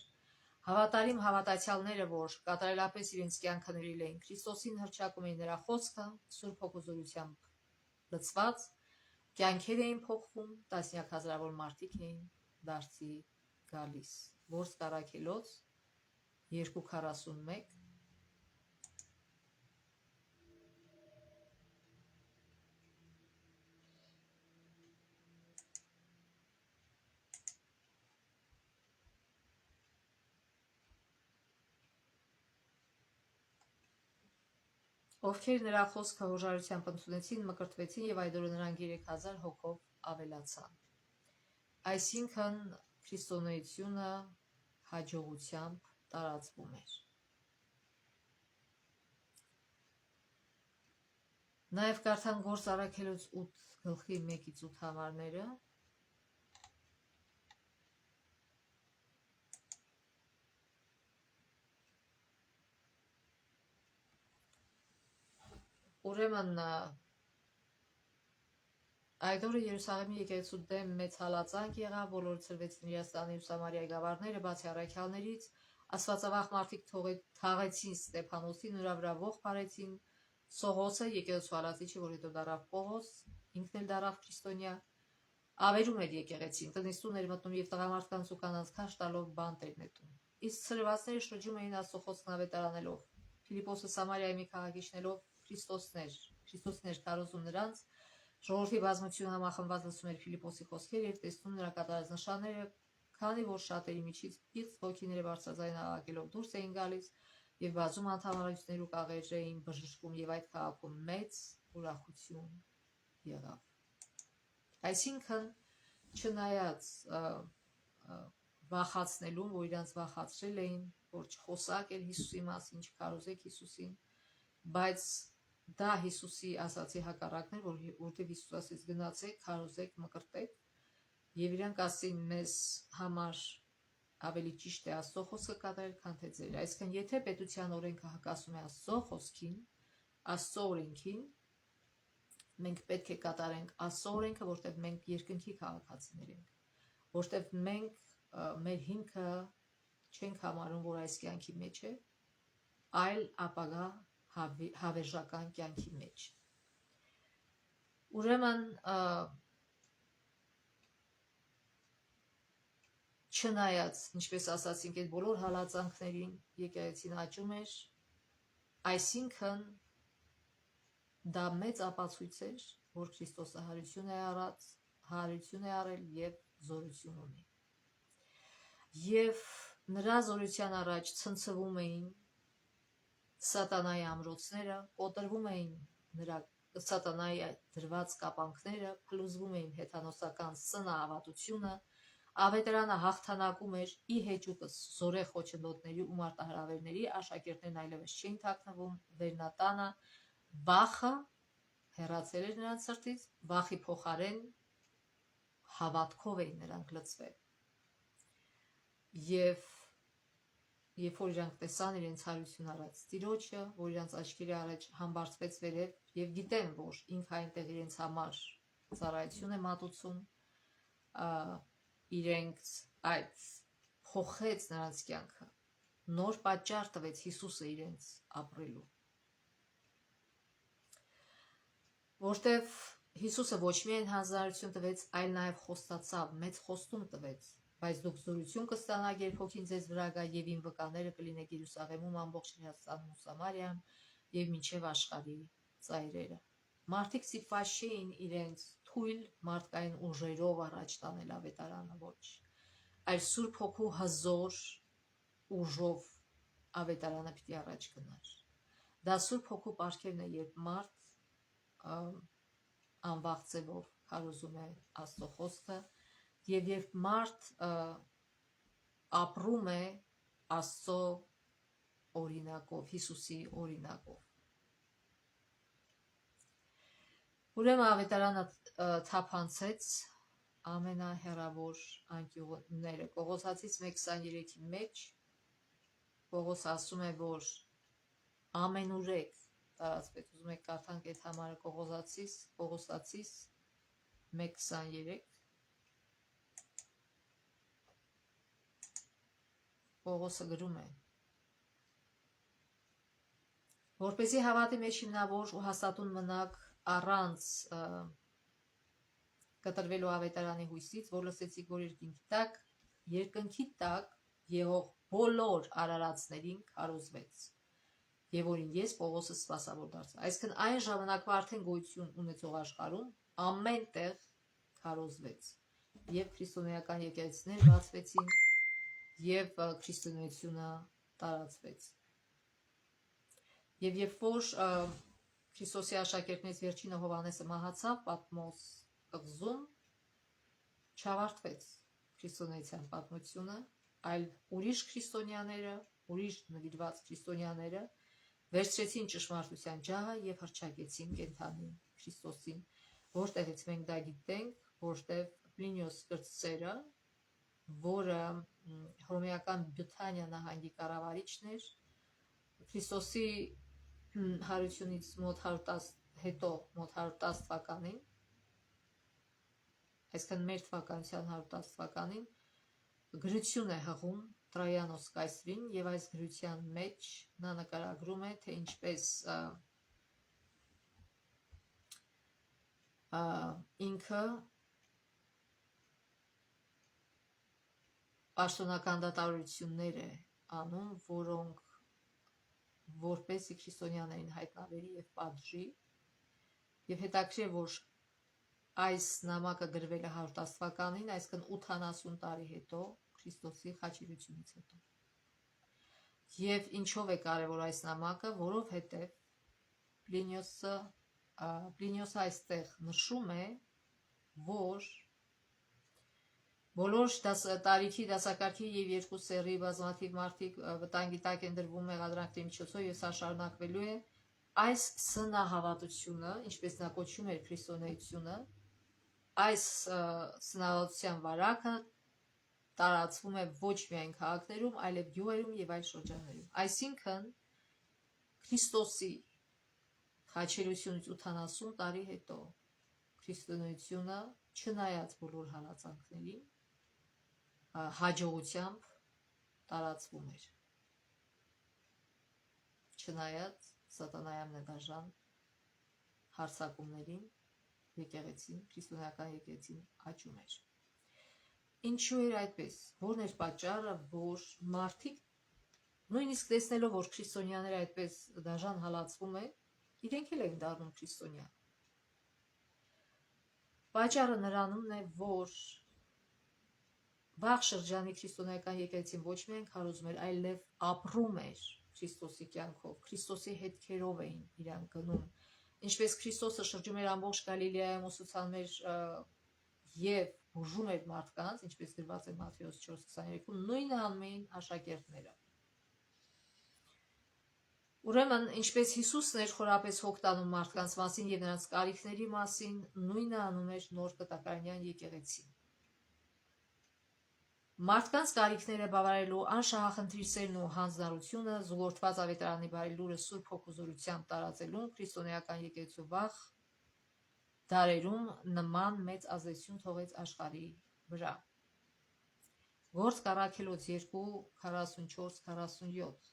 հավատարիմ հավատացյալները, որ կատարելապես իրենց կյանքը ներել էին Քրիստոսին, հռչակում էին նրա խոսքը, Սուրբ Հոգուզորությամբ լցված, կյանքեր էին փոխվում, տասնյակ հազարավոր մարդիկ էին դարձի գալիս։ Որս Կարաքելոց 2:41 Ովքեր նրա խոսքը հոժարությամբ ընդունեցին, մկրտվեցին եւ այդ օրը նրանք 3000 հոգով ավելացան։ Այսինքն քրիստոնեությունը հաջողությամբ տարածվում էր։ Նաեւ կարդան Գործ Առաքելոց 8:1-8 համարները, ուրեմն այդ օրը Երուսաղեմի եկեղեցու դեմ մեծ հալածանք եղավ, բոլորը ցրվեցին Իրաստանի ու Սամարիայի գավառները, բացի առաքյալներից, աստվածավախ մարդիկ թաղեցին Ստեփանոսին, նրա վրա ողջ բարեցին Սողոսը, եկեղեցու հալածիչը, որ հետո դառավ Պողոս, ինքն էլ դառավ քրիստոնյա, ավերում էր եկեղեցին, տնիստուն էր մտնում եւ տղամարդկանց ու կանանց քաշ տալով բանտ էր նետում։ Իսկ ցրվածները շրջում էին Աստծո խոսքն ավետարանելով, Ֆիլիպոսը Սամարիայի մի քաղաքիչնելով Քրիստոսն էր քարոզում նրանց, ժողովրդի բազմությունը համախմբված լսում էր Ֆիլիպոսի խոսքերը եւ տեսնում նրա կատարած նշանները, քանի որ շատերի միջից պիղծ ոգիները բարձրաձայն աղաղակելով դուրս էին գալիս եւ բազում անդամալություններ ու կաղեր էին բժշկում եւ այդ քաղաքում մեծ ուրախություն եղավ։ Այսինքն չնայած վախացնելուն, որ իրանց վախացրել էին, որ չխոսակել Հիսուսի մասին, չքարոզեք Հիսուսին, բայց դա Հիսուսի ասացի հակառակն էր, որտեղ Հիսուս ասեց գնացեք, քարոզեք, մկրտեք, եւ իրանք ասին մեզ համար ավելի ճիշտ է Աստծո խոսքը կատարել, քան թե ձեր։ Այսինքն եթե պետության օրենքը հակասում է Աստծո խոսքին, Աստծո օրենքին, մենք պետք է կատարենք Աստծո օրենքը, որտեղ մենք երկնքի քաղաքացիներ ենք, որտեղ մենք մեր հիմքը չենք համարում, որ այս կյանքի մեջ է, այլ ապագա հավերժական կյանքի մեջ։ Ուրեմն չնայած, ինչպես ասացինք, այդ բոլոր հալածանքներին եկեղեցին աճում էր, այսինքն դա մեծ ապացույց էր, որ Քրիստոսը հարություն է արել եւ զորություն ունի։ Եվ նրա զորության առաջ ցնցվում էին Սատանայի ամրոցները, կոտրվում էին նրա Սատանայի դրված կապանքները, փլուզվում էին հեթանոսական սնահավատությունը, ավետարանը հաղթանակում էր ի հեճուկս զորեղ խոչընդոտների ու մարտահրավերների, աշակերտներն այլևս չէին թաքնվում վերնատանը, վախը հեռացել էր նրանց սրտից, վախի փոխարեն հավատքով էին նրանք լցվել։ Եվ երբ որ իրանք տեսան իրենց հարություն արած Տիրոջը, որ իրանց աչքերի առաջ համբարձվեց վերև եւ գիտեն, որ ինքը այնտեղ իրենց համար ծառայություն է մատուցում, իրենք այդ փոխեց նրանց կյանքը նոր պատճառ տվեց Հիսուսը իրենց ապրելու։ Որտեվ Հիսուսը ոչ միայն հանձնարարություն տվեց, այլ նաև խոստացավ, մեծ խոստում տվեց, բայց դուք զորություն կստանաք, երբ Հոգին ձեզ վրա գա, եւ իմ վկաները կլինեք Երուսաղեմում, ամբողջ Հրեաստանում ու Սամարիայում եւ մինչեւ աշխարհի ծայրերը։ Մարդիկ ստիպված չէին իրենց թույլ մարդկային ուժերով առաջ տանել ավետարանը, ոչ, այլ Սուրբ Հոգու հզոր ուժով ավետարանը պիտի առաջ գնար։ Դա Սուրբ Հոգու պարգևն է, երբ մարդ անվախ ձևով քարոզում է Աստծո խոսքը եւ երբ մարդ ապրում է Աստծո օրինակով, Հիսուսի օրինակով։ Ուրեմն ավետարանը թափանցեց ամենահեռավոր անկյունները։ Կողոսացից 1:23-ի մեջ Պողոս ասում է, որ ամենուրեք տարածվեց, ուզում եք կարդանք այդ համարը Կողոսացից 1:23 Պողոսը գրում է. որպեսզի հավատի մեջ հիմնավոր ու հաստատուն մնաք առանց կտրվելու ավետարանի հույսից, որ լսեցիք, որ երկնքի տակ եղող բոլոր արարածներին քարոզվեց, եւ որին ես Պողոսը սպասավոր դարձա։ Այսինքն այն ժամանակվա արդեն գոյություն ունեցող աշխարհում ամեն տեղ քարոզվեց, եւ քրիստոնեական եկեղեցիներ բացվեցին, եւ քրիստոնեությունը տարածվեց։ Եվ երբ որ Քրիստոսի աշակերտներից վերջինը Հովհաննեսը մահացավ, Պատմոս կղզում չավարտվեց քրիստոնեության պատմությունը, այլ ուրիշ քրիստոնյաները, ուրիշ նվիրված քրիստոնյաները վերցրեցին ճշմարտության ջահը եւ հռչակեցին կենդանի Քրիստոսին, որտեղից մենք դա գիտենք, որտեղ Պլինիոս կրտսերը, որը հռոմեական Բյութանիա նահանգի կառավարիչն էր, Քրիստոսի հարությունից մոտ 110 հետո մոտ 110 թվականին, այսինքն մեր թվականության 110 թվականին գրություն է հղում Տրայանոս կայսրին եւ այս գրության մեջ նա նկարագրում է, թե ինչպես ինքը պաշտոնական դատավորություններ է անում, որոնք որպեսզի քրիստոնյաներին հայտնաբերի եւ պատժի, եւ հետաքրքիր է, որ այս նամակը գրվել է 110 թվականին, այսինքն 80 տարի հետո Քրիստոսի խաչելությունից հետո։ Եվ ինչով է կարևոր այս նամակը, որովհետեւ Պլինիոսը այստեղ նշում է, որ բոլոր տարիքի, դասակարգի եւ երկու սեռի բազմաթիվ մարդիկ վտանգի տակ են դրվում մեղադրանքների միջոցով եւ սա շարունակվելու է, այս սնահավատությունը, ինչպես նա կոչում էր քրիստոնեությունը, այս սնահավատության վարակը տարածվում է ոչ միայն քաղաքներում, այլև գյուղերում եւ այլ շրջաններում։ Այսինքն Քրիստոսի խաչելությունից 80 տարի հետո քրիստոնեությունը, չնայած բոլոր հալածանքներին, հաջողությամբ տարածվում էր, չնայած սատանայական նետաժան հարձակումներին, եկեղեցին, քրիստոնեական եկեղեցին աճում էր։ Ինչու էր այդպես, որն էր պատճառը, որ մարդիկ նույնիսկ տեսնելով, որ քրիստոնյաները այդպես դաժան հալածվում են, իրենք էլ են դառնում քրիստոնյա։ Պատճառը նրանումն է, որ վաղ շրջանի քրիստոնեական եկեղեցին ոչ միայն քարոզում էր, այլև ապրում էր Քրիստոսի կյանքով, Քրիստոսի հետքերով էին իրանք գնում, ինչպես Քրիստոսը շրջում էր ամբողջ Գալիլեայում, ուսուցանում էր եւ բուժում էր մարդկանց, ինչպես գրված է Մատթեոս 4:23-ում, նույնը անում էին աշակերտները։ Ուրեմն, ինչպես Հիսուսն էր խորապես հոգ տանում մարդկանց մասին եւ նրանց կարիքների մասին, նույնը անում էր նոր կտակարանյան եկեղեցին։ Մարդկանց կարիքները բավարարելու անշահախնդիր սերն ու հանձնարարությունը, զուգորդված ավետարանի բարի լուրը Սուրբ Հոգու զորությամբ տարածելուն քրիստոնեական եկեղեցու վաղ դարերում նման մեծ ազդեցություն թողեց աշխարհի վրա։ Գործ Առաքելոց 2:44-47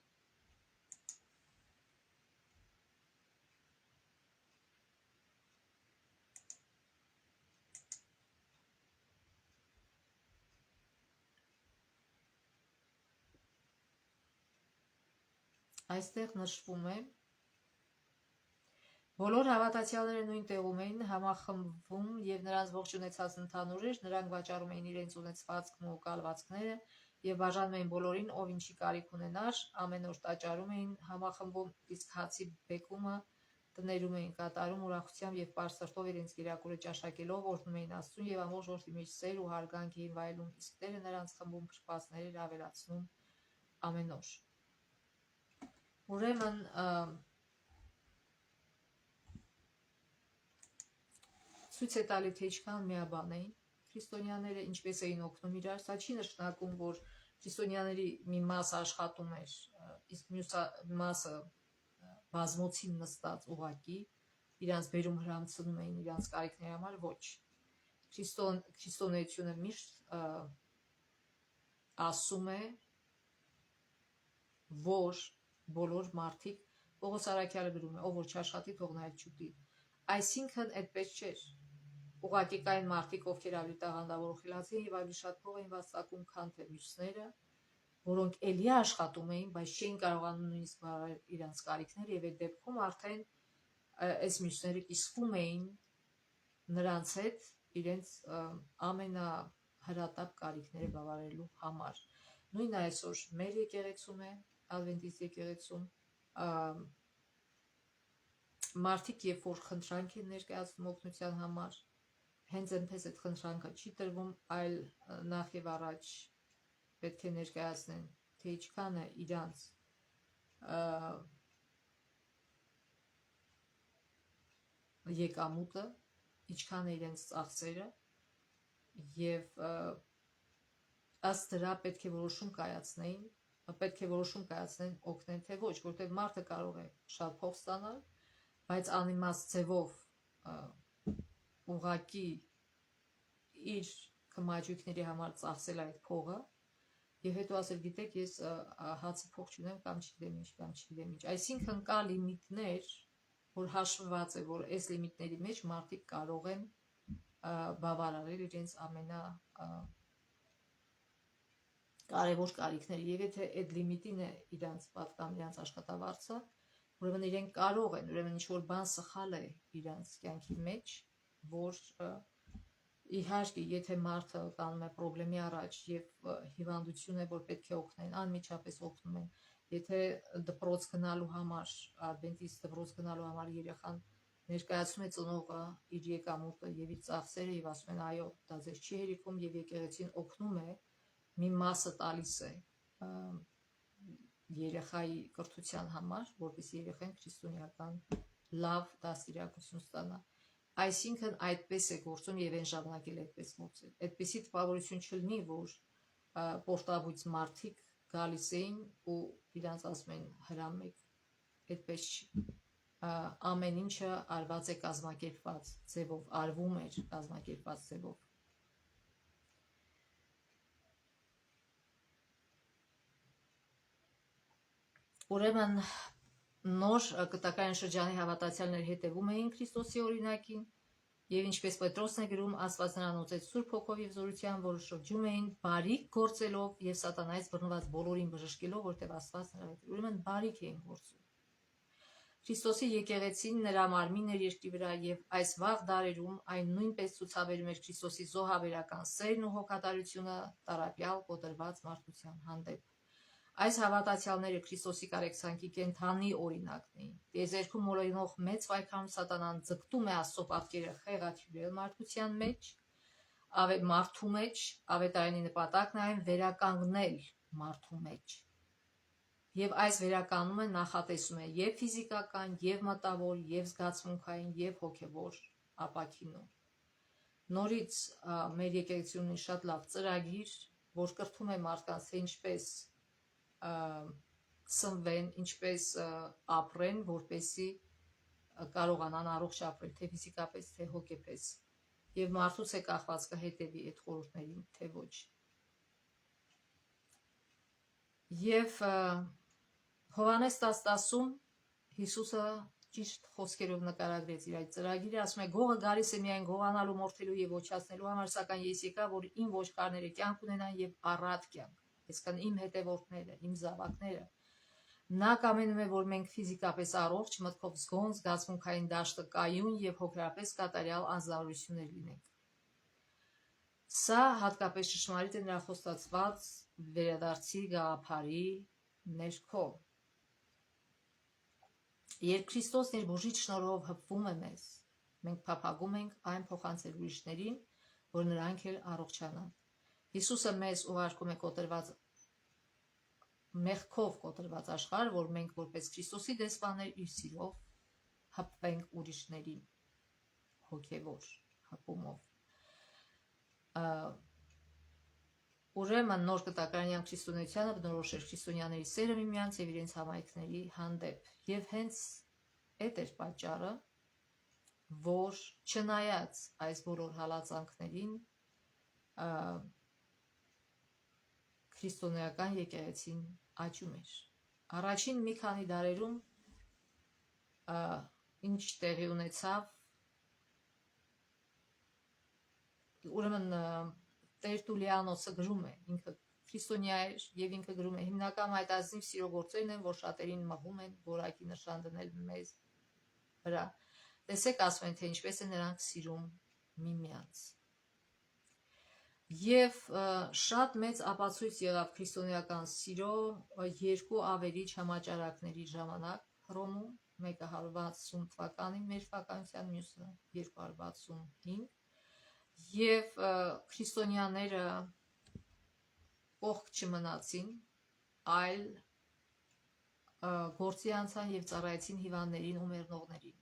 Այստեղ նշվում է բոլոր հավատացյալները նույն տեղում էին համախմբվում եւ նրանց ողջ ունեցած ընդհանուր էր, նրանք վաճառում էին իրենց ունեցվածքն ու կալվածքները եւ բաժանում էին բոլորին, ով ինչի կարիք ունենար, ամեն օր տաճարում էին համախմբում, իսկ հացի բեկումը տներում էին կատարում ուրախությամբ եւ պարզ սրտով իրենց կերակուրը ճաշակելով, օրհնում էին Աստծուն եւ ամբողջ որդի մեջ սեր ու հարգանք էին վայելում, իսկ Տերը նրանց խմբում փրկվածներ էր ավելացնում ամեն օր։ Ուրեմն ցույց է տալի, թե ինչքան միաբան էին քրիստոնյաները, ինչպես էին օգնում իրար, սա չի նշանակում, որ քրիստոնյաների մի մասը աշխատում էր, իսկ մյուս մասը բազմոցին նստած ուղակի իրանց բերում հրամցնում էին իրանց կարիքների համար, ոչ։ Քրիստոնեությունը միշտ ասում է, որ բոլոր մարդիկ, Պողոս Առաքյալը գրում է, ով որ չաշխատի, թող նայել չուտի։ Այսինքն այդպես չէր։ Ուղղակի կային մարդիկ, ովքեր ավելի տաղանդավոր ու խելացի եւ ավելի շատ փող էին վաստակում, քան թե մյուսները, որոնք էլի աշխատում էին, բայց չէին կարողանում նույնիսկ վարել իրենց կարիքները եւ այդ դեպքում արդեն այս մյուսները կիսվում էին նրանց հետ իրենց ամենահրատապ կարիքները բավարարելու համար։ Նույնն այսօր մեր եկեղեցում է, Ադվենտիստ եկեղեցում, մարդիկ երբ որ խնդրանք են ներկայացնում օգնության համար, հենց այնպես այդ խնդրանքը չի տրվում, այլ նախ եւ առաջ պետք է ներկայացնեն, թե ինչքան է իրանց եկամուտը, ինչքան է իրենց ծախսերը եւ ըստ դրա պետք է որոշում կայացնեն օգնեն թե ոչ, որտեղ մարդը կարող է շատ փող ստանալ, բայց անիմաստ ձևով ուղակի իր կմաջույքների համար ծախսել այդ փողը եւ հետո ասել, գիտեք, ես հացի փող չունեմ կամ չգիտեմ ինչ։ Այսինքն կա լիմիտներ, որ հաշվված է, որ այս լիմիտների մեջ մարդիկ կարող են բավարարել իրենց ամենակարևոր կարիքները եւ եթե այդ լիմիտին է իրանց պատկանում իրանց աշխատավարձը, ուրեմն իրենք կարող են, ուրեմն ինչ որ բան սխալ է իրանց կյանքի մեջ, որ իհարկե եթե մարդը կանում է խնդրի առաջ եւ հիվանդություն է, որ պետք է օգնեն, անմիջապես օգնում են, եթե դպրոց գնալու համար, ադվենտիստ դպրոց գնալու համար երեխան ներկայացնում է ծնողը իր եկամուտը եւ իր ծախսերը եւ ասում են այո, դա ձեզ չի հերիքում եւ եկեղեցին օգնում է, մի մասը տալիս է երեխայի կրթության համար, որպեսզի երեխան քրիստոնեական լավ դաստիարակություն ստանա։ Այսինքն այդպես է գործում եւ այն ժամանակել այդպես գործել։ Այդպեսի տպավորություն չլինի, որ պորտաբույծ մարդիկ գալիս էին ու իրանց ասում են հրամեք, այդպես չի։ Ամեն ինչը արված է կազմակերպված ձևով, արվում էր կազմակերպված ձևով։ Ուրեմն նոր կտակային շրջանի հավատացյալներ հետևում էին Քրիստոսի օրինակին եւ ինչպես Պետրոսն է գրում, Աստված նրան ուծեց Սուրբ Հոգով եւ զորությամբ, որը շրջում էին բարիք գործելով եւ սատանայից բռնված բոլորին բժշկելով, որտեղ Աստված նրա հետ էր։ Ուրեմն բարիք էին գործում։ Քրիստոսի եկեղեցին նրա մարմինն էր երկրի վրա եւ այս վաղ դարերում այն նույնպես ցուցաբերում էր Քրիստոսի զոհաբերական սերն ու հոգատարությունը տարապյալ կոտրված մարդկության հանդեպ։ Այս հավատացյալները Քրիստոսի կարեկցանքի կենթանի օրինակն էին։ Տիեզերքում մոլորինող մեծ պայքարում սատանան ձգտում է Աստծո պատկերը խեղաթյուրել մարդու մեջ, ավետարանի նպատակն է այն վերականգնել մարդու մեջ։ Եվ այս վերականգնումը նախատեսում է եւ ֆիզիկական, եւ մտավոր, եւ զգացմունքային, եւ հոգեվոր ապաքինում։ Նորից մեր եկեղեցին ունի շատ լավ ծրագիր, որ կրթում է մարդկանց, թե ինչպես սնվեն, ինչպես ապրեն, որպեսզի կարողանան առողջ ապրել, թե ֆիզիկապես, թե հոգեպես։ Եվ մարդուց է կախված կհետևի այդ խորհուրդներին, թե ոչ։ Եվ Հովհաննես 10:10-ում Հիսուսը ճիշտ խոսքերով նկարագրեց իր այդ ծրագիրը, ասում է. «Գողը գալիս է միայն գողանալու, մորթելու եւ ոչացնելու համար, սակայն ես եկա, որ իմ ոչխարները կյանք ունենան եւ առատ կյանք»։ Այսինքն իմ հետևորդները, իմ զավակները։ Նա կամենում է, որ մենք ֆիզիկապես առողջ, մտքով զգոն, զգացմունքային դաշտը կայուն եւ հոգեապես կատարյալ անձնավորություններ լինենք։ Սա հատկապես ճշմարիտ է նրա խոստացված վերադարձի գաղափարի ներքո։ Երբ Քրիստոսն իր բուժիչ շնորհով հպվում է մեզ, մենք փափագում ենք այն փոխանցել ուրիշներին, որ նրանք էլ առողջանան։ Հիսուսը մեզ ուղարկում է մեղքով կոտրված աշխարհ, որ մենք որպես Քրիստոսի դեսպաններ իր սիրով հպվենք ուրիշներին հոգևոր հպումով։ Ուրեմն նոր կտակարանյան քրիստոնեությանը բնորոշ էր քրիստոնյաների սերը միմյանց եւ իրենց համայնքների հանդեպ։ Եվ հենց այդ էր պատճառը, որ չնայած այս բոլոր հալածանքներին, քրիստոնեական եկեղեցին աճում էր։ Առաջին մի քանի դարերում ինչ տեղի ունեցավ, ուրեմն Տերտուլիանոսը գրում է, ինքը քրիստոնյա էր եւ ինքը գրում է. հիմնական այդ ազնիվ սիրո գործերն են, որ շատերին մղում են որակի նշան դնել մեզ վրա։ Տեսեք, ասում են, թե ինչպես է նրանք սիրում միմյանց։ Եվ շատ մեծ ապացույց եղավ քրիստոնեական սիրո երկու ավերիչ համաճարակների ժամանակ Հռոմում, մեկը 160 թվականին մեր թվականության, մյուսը 265, եւ քրիստոնյաները կողք չմնացին, այլ գործի անցան եւ ծառայեցին հիվանդներին ու մեռնողներին։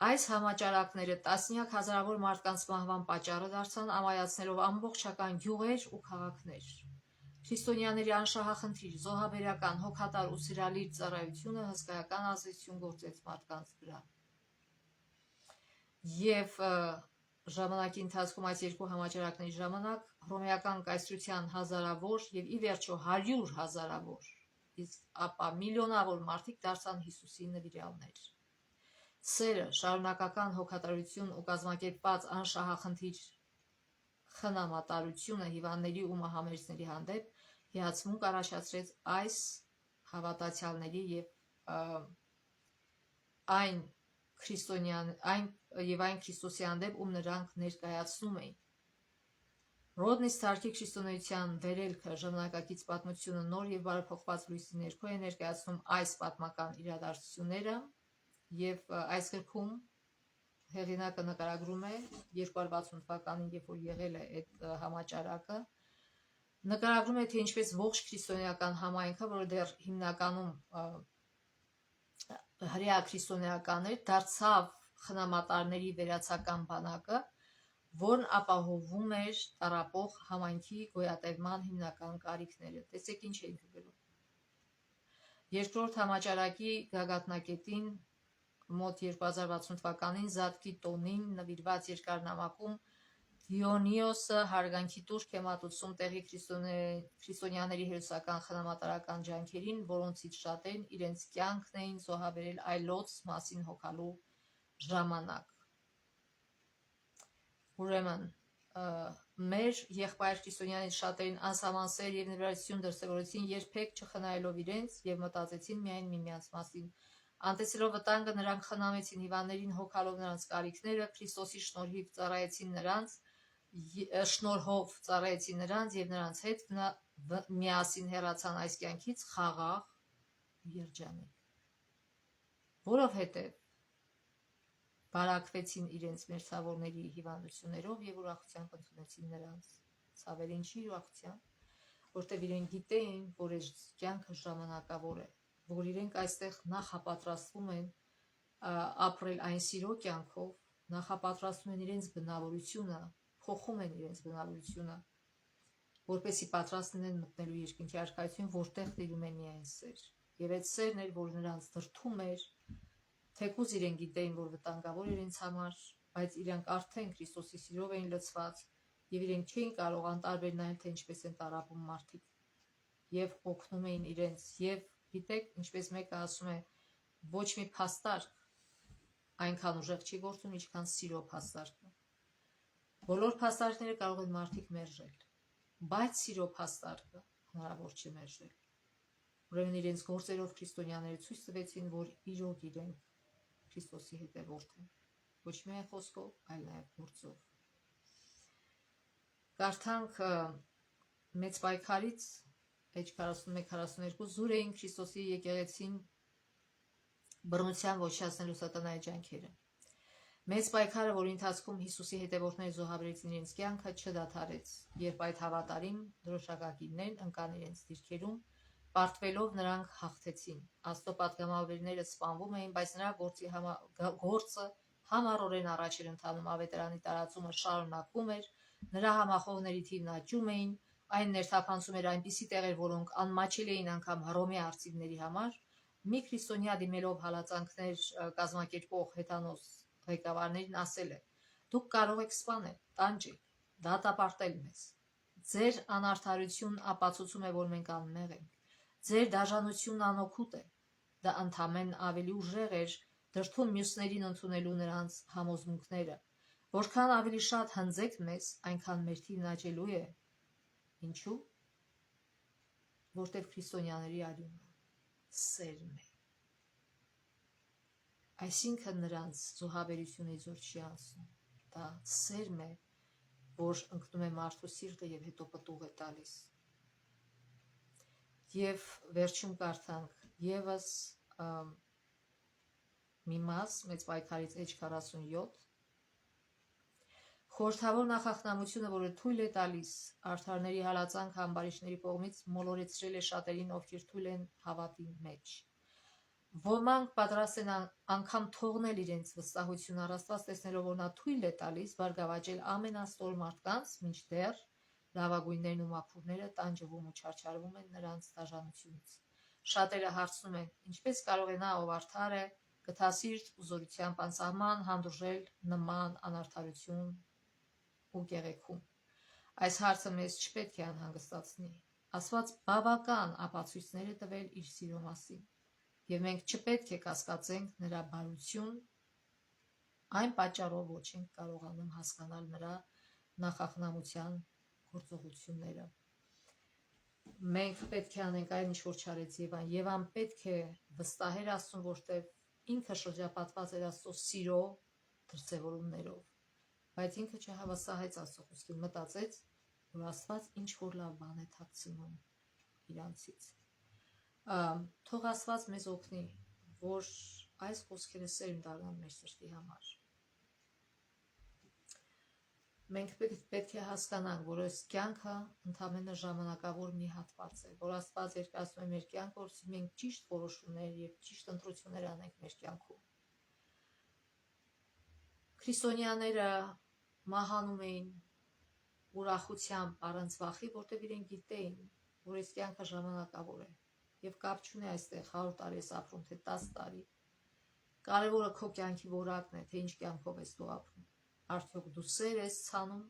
Այս համաճարակները տասնյակ հազարավոր մարդկանց մահվան պատճառը դարձան, ամայացնելով ամբողջական գյուղեր ու քաղաքներ։ Քրիստոնյաների անշահախնդիր, զոհաբերական, հոգատար ու սիրալիր ծառայությունը հսկայական ազդեցություն գործեց մարդկանց վրա։ Եվ ժամանակի ընթացքում այս երկու համաճարակների ժամանակ հռոմեական կայսրության հազարավոր եւ ի վերջո 100 հազարավոր, իսկ ապա միլիոնավոր մարդիկ դարձան Հիսուսի նվիրյալներ։ Սերը, շարունակական հոգատարություն ու կազմակերպված անշահախնդիր խնամատարությունը հիվանդների ու մահամերձների հանդեպ հիացմունք առաջացրեց այս հավատացյալների եւ այն Քրիստոսի հանդեպ, ում նրանք ներկայացնում էին։ Ռոդնի Սթարքի քրիստոնեության վերելքը ժամանակակից պատմությունը նոր եւ բարեփոխված լույսի ներքո է ներկայացնում այս պատմական իրադարձությունները, եւ այս գրքում հեղինակը նկարագրում է 260 թվականին, երբ որ եղել է այդ համաճարակը, նկարագրում է, թե ինչպես ողջ քրիստոնեական համայնքը, որը դեռ հիմնականում հրեա քրիստոնեական էր, դարձավ խնամատարների վերացական բանակը, որն ապահովում էր տառապող համայնքի գոյատևման հիմնական կարիքները։ Տեսեք ինչ է ինքը գրում։ Երկրորդ համաճարակի գագաթնակետին մոտ 2060 թվականին Զատկի տոնին նվիրված երկար նամակում Դիոնիոսը հարգանքի տուրք է մատուցում տեղի քրիստոնյաների հերոսական խնամատարական ջանքերին, որոնցից շատերն իրենց կյանքն էին զոհաբերել այլոց մասին հոգալու ժամանակ։ Ուրեմն մեր եղբայր քրիստոնյաներից շատերին անսահման սեր եւ նվիրատվություն դրսևորեցին, երբեք չխնայելով իրենց եւ մտածեցին միայն միմյանց մասին։ Անտեսելով վտանգը, նրանք խնամեցին հիվանդներին, հոգալով նրանց կարիքները, Քրիստոսի շնորհով ծառայեցին նրանց եւ նրանց հետ միասին հեռացան այս կյանքից խաղաղ երջանիկ։ Որովհետեւ բարակվեցին իրենց մերձավորների հիվանդություններով եւ ուրախությամբ ընդունեցին նրանց ցավերը։ Ինչի ուրախության, որտեղ իրենք գիտեին, որ այս կյանքը ժամանակավոր է, որ իրենք այստեղ նախապատրաստվում են ապրել այն սիրո կյանքով, նախապատրաստում են իրենց բնավորությունը, փոխում են իրենց բնավորությունը, որպեսզի պատրաստ լինեն մտնելու երկնքի արքայություն, որտեղ տիրում է միայն սեր։ Եվ այդ սերն էր, որ նրանց դրդում էր, թեկուզ իրենք գիտեին, որ վտանգավոր էր իրենց համար, բայց իրենք արդեն Քրիստոսի սիրով էին լցված եւ իրենք չէին կարող անտարբեր նայել, թե ինչպես են տառապում մարդիկ։ եւ օգնում էին իրենց եւ գիտեք ինչպես մեկը ասում է ոչ մի փաստարկ այնքան ուժեղ չի գործում ինչքան սիրո փաստարկը բոլոր փաստարկները կարող են մարդիկ մերժել բայց սիրո փաստարկը հնարավոր չի մերժել ուրեմն իրենց գործերով քրիստոնյաները ցույց տվեցին որ իրոք իրենք Քրիստոսի հետևորդ են ոչ միայն խոսքով այլ նաեւ գործով Կարդանք մեծ պայքարից Էջ 41-42 զուր էին Քրիստոսի եկեղեցին բռնության ոչնչացնելու սատանայի ջանքերը։ Մեծ պայքարը, որի ընթացքում Հիսուսի հետևորդները զոհաբերեցին իրենց կյանքը, չդադարեց, երբ այդ հավատարիմ դրոշակակիրներն ընկան իրենց դիրքերում, պարտվելով նրանք հաղթեցին։ Աստծո պատգամավորները սպանվում էին, բայց նրա գործը համառորեն առաջ էր ընթանում, ավետարանի տարածումը շարունակվում էր, նրա համախոհների թիվն աճում էին, այն ներթափանցում էր այնպիսի տեղեր, որոնք անմաչելի էին անգամ Հռոմի արծիվների համար, մի քրիստոնյա դիմելով հալածանքներ կազմակերպող հեթանոս ղեկավարներին ասել է. Դուք կարող եք սպանել, տանջել, դատապարտել մեզ։ Ձեր անարդարությունն ապացուցում է, որ մենք անմեղ ենք։ Ձեր դաժանությունն անօգուտ է։ Դա ընդամենն ավելի ուժեղ էր դրդում մյուսներին ընդունելու նրանց համոզմունքները։ Որքան ավելի շատ հնձեք մեզ, այնքան մեր թիվն աճելու է։ Ինչու՞։ Որտև քրիստոնյաների արյունը սերն է։ Այսինքն նրանց զոհաբերությունը իզուր չի անցնում։ Դա սերմ է, որ ընկնում է մարդու սիրտը եւ հետո պտուղ է տալիս։ Եվ վերջում կարդանք եւս մի մաս մեծ պայքարից Էջ 47 Խորհրդավոր նախախնամությունը, որը թույլ է տալիս արդարների հալածանք ամբարիշտների կողմից մոլորեցրել է շատերին, ովքեր թույլ են հավատի մեջ։ Ոմանք պատրաստ են անգամ թողնել իրենց վստահությունը Աստված տեսնելով, որ նա թույլ է տալիս բարգավաճել ամենաստոր մարդկանց, մինչդեռ լավագույններն ու մաքուրները տանջվում ու չարչարվում են նրանց դաժանությունից։ Շատերը հարցնում են, ինչպես կարող է նա, ով արդար է, գթասիրտ ու զորությամբ անսահման հանդուրժել նման անարդարություն ու կեղեքում։ Այս հարցը մեզ չպետք է անհանգստացնի։ Աստված բավական ապացույցներ է տվել իր սիրո մասին, եւ մենք չպետք է կասկածենք նրա բարություն, այն պատճառով ոչ ենք կարողանում հասկանալ նրա նախախնամության գործողությունները։ Մենք պետք է անենք այն, ինչ որ չարեց Եվան։ Եվան պետք է վստահեր Աստծուն, որտեղ ինքը շրջապատված էր Աստծո սիրո դրսևորումներով, բայց ինքը չհավասարեց Աստծո խոսքին, մտածեց, որ Աստված ինչ որ լավ բան է թաքցնում իրանցից։ Թող Աստված մեզ օգնի, որ այս խոսքերը սերմ դառնան մեր սրտի համար։ Մենք պետք է հասկանանք, որ այս կյանքը ընդամենը ժամանակավոր մի հատված է, որ Աստված երկարացնում է մեր կյանքը, որովհետև մենք ճիշտ որոշումներ եւ ճիշտ ընտրություններ անենք մեր կյանքում։ Քրիստոնյաները մահանում էին ուրախությամբ առանց վախի, որտեղ իրենք գիտեին, որ այս կյանքը ժամանակավոր է եւ կապ չունի այստեղ 100 տարի ես ապրում, թե 10 տարի։ Կարևորը քո կյանքի որակն է, թե ինչ կյանքով ես դու ապրում։ Արդյոք դու սեր ես ցանում,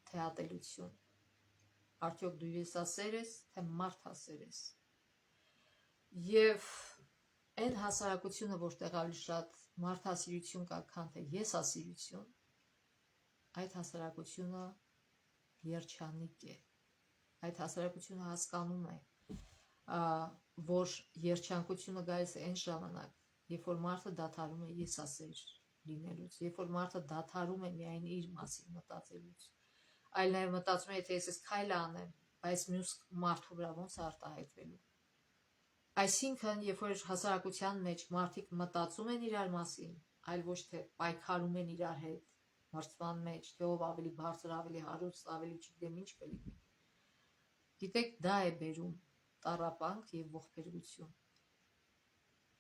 թե ատելություն։ Արդյոք դու եսասեր ես, թե մարդասեր ես։ Եվ այն հասարակությունը, որտեղ ավելի շատ մարդասիրություն կա, քան թե եսասիրություն, այդ հասարակությունը երջանիկ է։ Այդ հասարակությունը հասկանում է, որ երջանկությունը գալիս է այն ժամանակ, երբ որ մարդը դադարում է եսասեր լինելուց, երբ որ մարդը դադարում է միայն իր մասին մտածելուց, այլ նաև մտածում է, թե ես քայլ անեմ, բայց մյուս մարդու վրա ոնց է արտահայտվելու։ Այսինքն, երբ որ հասարակության մեջ մարդիկ մտածում են իրար մասին, այլ ոչ թե պայքարում են իրար հետ, մրցման մեջ, թե ով ավելի բարձր, ավելի հարուստ, ավելի չգիտեմ ինչ կլինի։ Գիտեք, դա է բերում տառապանք եւ ողբերգություն։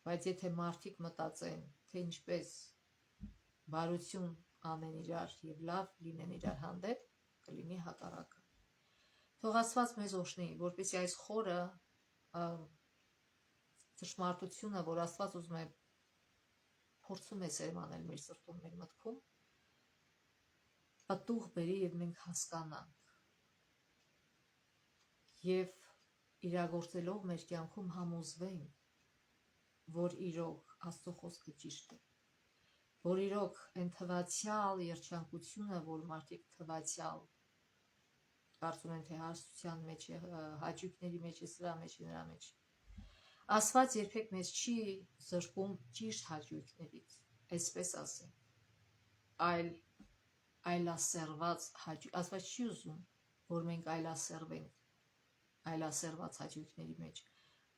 Բայց եթե մարդիկ մտածեն, թե ինչպես բարություն անեն իրար եւ լավ լինեն իրար հանդեպ, կլինի հակառակը։ Թող Աստված մեզ օգնի, որպեսզի այս խորը ճշմարտությունը, որ Աստված ուզում է փորձում է սերմանել մեր սրտում, մեր մտքում, պատուղ բերի եւ մենք հասկանանք։ Եվ իրագործելով մեր կյանքում համոզվենք, որ իրոք Աստծո խոսքը ճիշտ է, որ իրոք այն թվացյալ երջանկությունը, որ մարդիկ թվացյալ կարծում են, թե հարստության մեջ է, հաճույքների մեջ է, սրա մեջ է, նրա մեջ։ Աստված երբեք մեզ չի զրկում ճիշտ հաճույքներից, այսպես ասենք, այլ այլասերված հաճույք։ Աստված չի ուզում, որ մենք այլասերվենք այլասերված հաճույքների մեջ,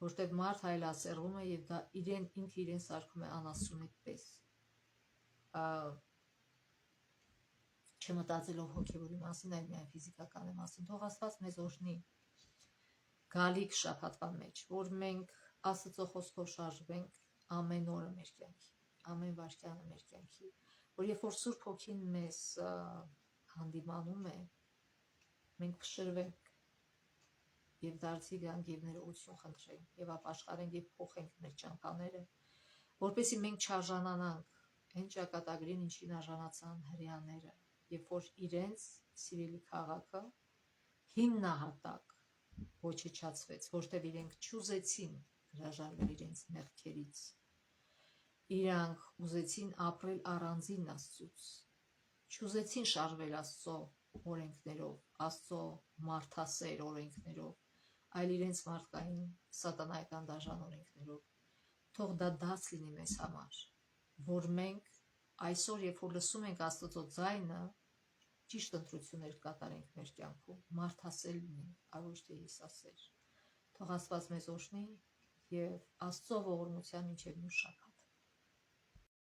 որտեղ մարդ այլասերվում է եւ դա ինքը իրեն սարքում է անասունի պես, չմտածելով հոգևորի մասին, այլ միայն ֆիզիկականի մասին։ Թող Աստված մեզ օրհնի գալիք շաբաթվա մեջ, որ մենք Աստծո խոսքով շարժվենք ամեն օրը մեր կյանքի, ամեն վայրկյանը մեր կյանքի, որ երբ որ Սուրբ Հոգին մեզ հանդիմանում է, մենք փշրվենք եւ դարձի գանք եւ ներողություն խնդրենք եւ ապաշխարենք եւ փոխենք մեր ճամփաները, որպեսզի մենք չարժանանանք այն ճակատագրին, ինչին արժանացան հրեաները, երբ որ իրենց սիրելի քաղաքը հիմնահատակ ոչնչացվեց, որտեղ իրենք չուզեցին հրաժարվել իրենց մեղքերից, իրանք ուզեցին ապրել առանձին Աստծուց, չուզեցին շարժվել Աստծո օրենքներով, Աստծո մարդասեր օրենքներով, այլ իրենց մարդկային սատանայական դաժան օրենքներով։ Թող դա դաս լինի մեզ համար, որ մենք այսօր, երբ որ լսում ենք Աստծո ձայնը, ճիշտ ընտրություններ կատարենք մեր կյանքում, մարդասեր լինենք, ոչ թե հիսասեր։ Թող Աստված մեզ օրհնի եւ Աստծո ողորմության մինչև մյուս շաբաթ։